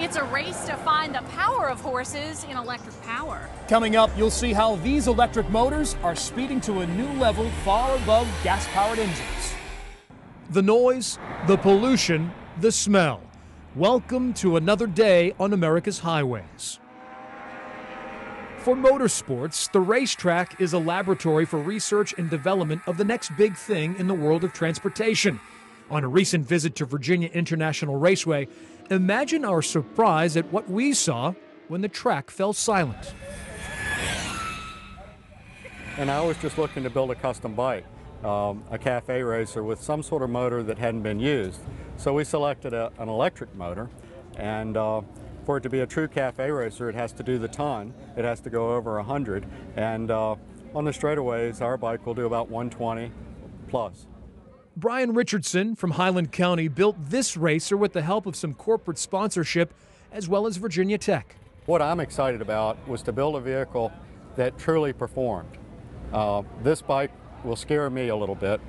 It's a race to find the power of horses in electric power. Coming up, you'll see how these electric motors are speeding to a new level far above gas-powered engines. The noise, the pollution, the smell. Welcome to another day on America's highways. For motorsports, the racetrack is a laboratory for research and development of the next big thing in the world of transportation. On a recent visit to Virginia International Raceway, imagine our surprise at what we saw when the track fell silent. And I was just looking to build a custom bike, a cafe racer with some sort of motor that hadn't been used. So we selected an electric motor, and for it to be a true cafe racer, it has to do the ton. It has to go over 100, and on the straightaways, our bike will do about 120 plus. Brian Richardson from Highland County built this racer with the help of some corporate sponsorship as well as Virginia Tech. What I'm excited about was to build a vehicle that truly performed. This bike will scare me a little bit,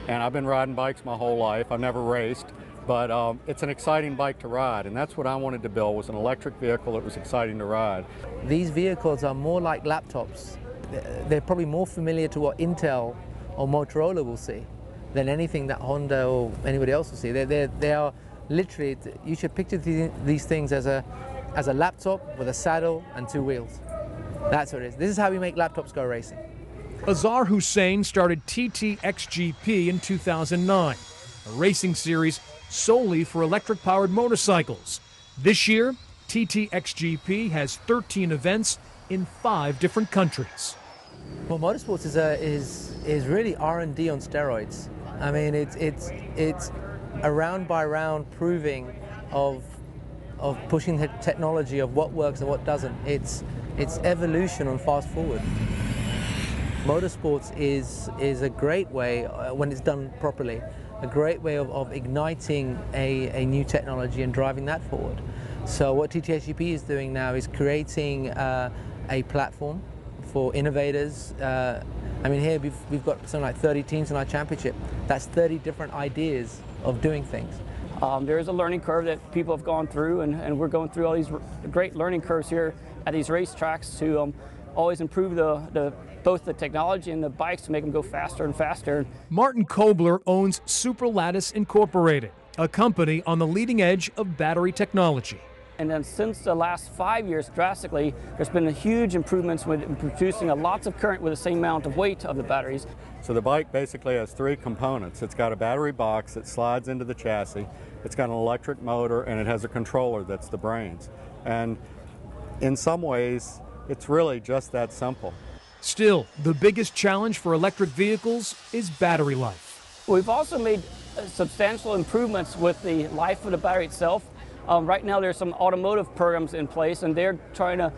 and I've been riding bikes my whole life. I've never raced, but it's an exciting bike to ride, and that's what I wanted to build, was an electric vehicle that was exciting to ride. These vehicles are more like laptops. They're probably more familiar to what Intel or Motorola will see than anything that Honda or anybody else will see. They are literally, you should picture these things as a laptop with a saddle and two wheels. That's what it is. This is how we make laptops go racing. Azhar Hussain started TTXGP in 2009, a racing series solely for electric-powered motorcycles. This year, TTXGP has 13 events in 5 different countries. Well, motorsports is really R&D on steroids. I mean, it's a round by round proving of pushing the technology of what works and what doesn't. It's evolution on fast forward. Motorsports is a great way, when it's done properly, a great way of igniting a new technology and driving that forward. So what TTXGP is doing now is creating a platform for innovators. I mean, here we've got something like 30 teams in our championship. That's 30 different ideas of doing things. There is a learning curve that people have gone through, and we're going through all these great learning curves here at these racetracks to always improve both the technology and the bikes to make them go faster and faster. Martin Kobler owns Superlattice Incorporated, a company on the leading edge of battery technology. And then since the last 5 years, drastically, there's been huge improvements with producing lots of current with the same amount of weight of the batteries. So the bike basically has 3 components. It's got a battery box that slides into the chassis, it's got an electric motor, and it has a controller that's the brains. And in some ways, it's really just that simple. Still, the biggest challenge for electric vehicles is battery life. We've also made substantial improvements with the life of the battery itself. Right now there's some automotive programs in place, and they're trying to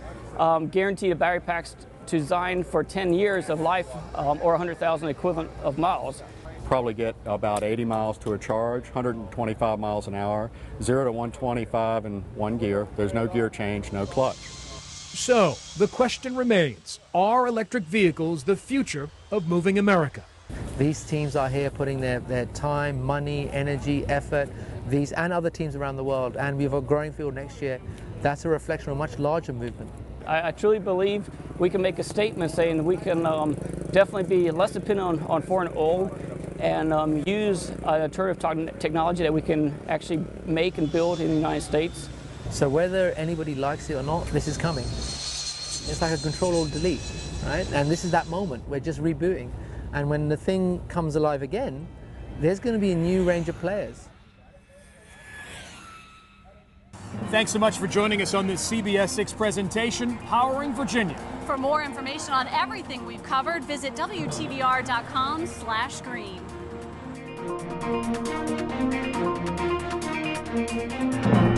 guarantee the battery packs to design for 10 years of life, or 100,000 equivalent of miles. Probably get about 80 miles to a charge, 125 miles an hour, 0 to 125 in 1 gear. There's no gear change, no clutch. So, the question remains, are electric vehicles the future of moving America? These teams are here putting their time, money, energy, effort, these and other teams around the world, and we have a growing field next year. That's a reflection of a much larger movement. I truly believe we can make a statement saying that we can definitely be less dependent on foreign oil and use alternative technology that we can actually make and build in the United States. So whether anybody likes it or not, this is coming. It's like a Control-Alt-Delete, right? And this is that moment. We're just rebooting. And when the thing comes alive again, there's going to be a new range of players. Thanks so much for joining us on this CBS 6 presentation, Powering Virginia. For more information on everything we've covered, visit WTVR.com/green.